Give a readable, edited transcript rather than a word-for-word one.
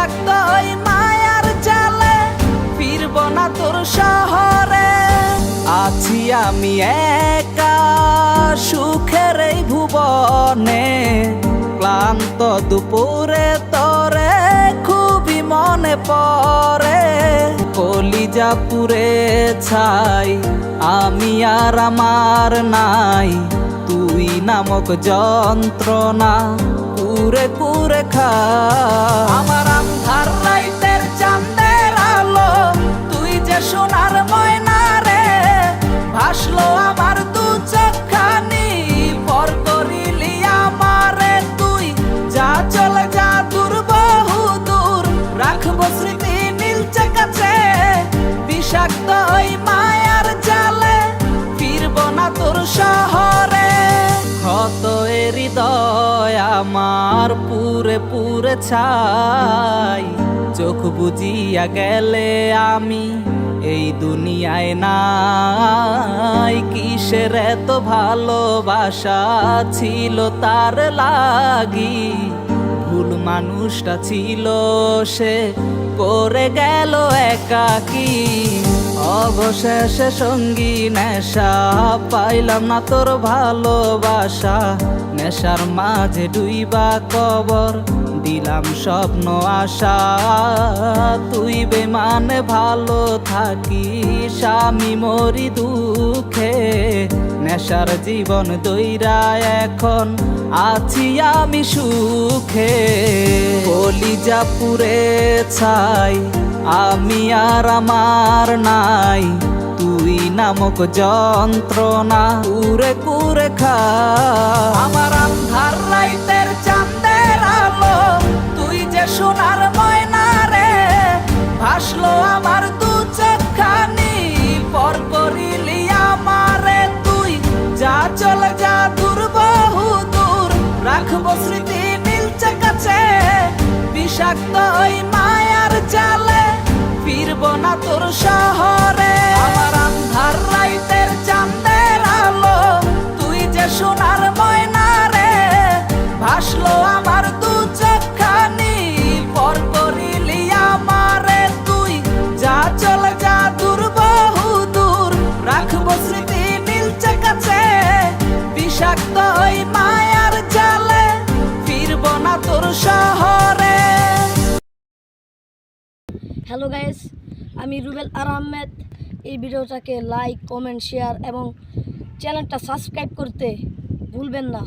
বিষাক্ত ওই মায়ার জালে ফিরব না তোর শহরে। আছি আমি একা সুখের এই ভুবনে, ক্লান্ত দুপুরে তরে খুবই মনে পড়ে। কলিজা পুড়ে ছাই আমি আর আমার নাই, তুই নামক যন্ত্রণা কুরে কুরে খা। আমার আন্ধার রাইতের চাঁদের আলো তুই যে সোনার ময়না রে, ভাসলো আমার দু চোখখানি পর করিলি আমারে তুই। যা চলে যা দূর বহু দূর, রাখবো স্মৃতি নীলচে কাছে। বিষাক্ত ওই মায়ার জালে ফিরব না তোর শহরে। ক্ষত হৃদয় আমার পুরে পুরে ছাই, চোখ বুজিয়া গেলে আমি এই দুনিয়ায় নাই। কিসের এত ভালোবাসা ছিল তার লাগি, ভুল মানুষটা ছিল সে করে গেল একাকী। অবশেষে সঙ্গী নেশা পাইলাম না তোর ভালোবাসা, নেশার মাঝে ডুইবা কবর দিলাম স্বপ্ন আশা। তুই বেমানে ভালো থাকিস আমি মরি দুঃখে, নেশার জীবন দইরা এখন আছি আমি সুখে। কলিজা পুড়ে ছাই আমি আর আমার নাই, তুই নামক যন্ত্রণা কুরে কুরে খা। আমার আন্ধার রাইতের চাঁদের আলো তুই যে সোনার ময়না রে, ভাসলো আমার দু চোখখানি পর করিলি আমারে তুই। যা চলে যা দূর বহু দূর, রাখবো স্মৃতি নীলচে কাছে। বিষাক্ত ওই মায়ার জালে ফিরব না তোর শহরে। আমার আন্ধার রাইতের চাঁদের আলো তুই যে সোনার ময়না রে, ভাসলো আমার দু চোখখানি পর করিলি আমারে তুই। যা চলে যা দূর বহু দূর, রাখবো স্মৃতি নীলচে কাছে। বিষাক্ত ওই মায়ার জালে ফিরব না তোর শহরে। হ্যালো গাইস, আমি রুবেল আর আহমেদ। এই ভিডিওটাকে লাইক, কমেন্ট, শেয়ার এবং চ্যানেলটা সাবস্ক্রাইব করতে ভুলবেন না।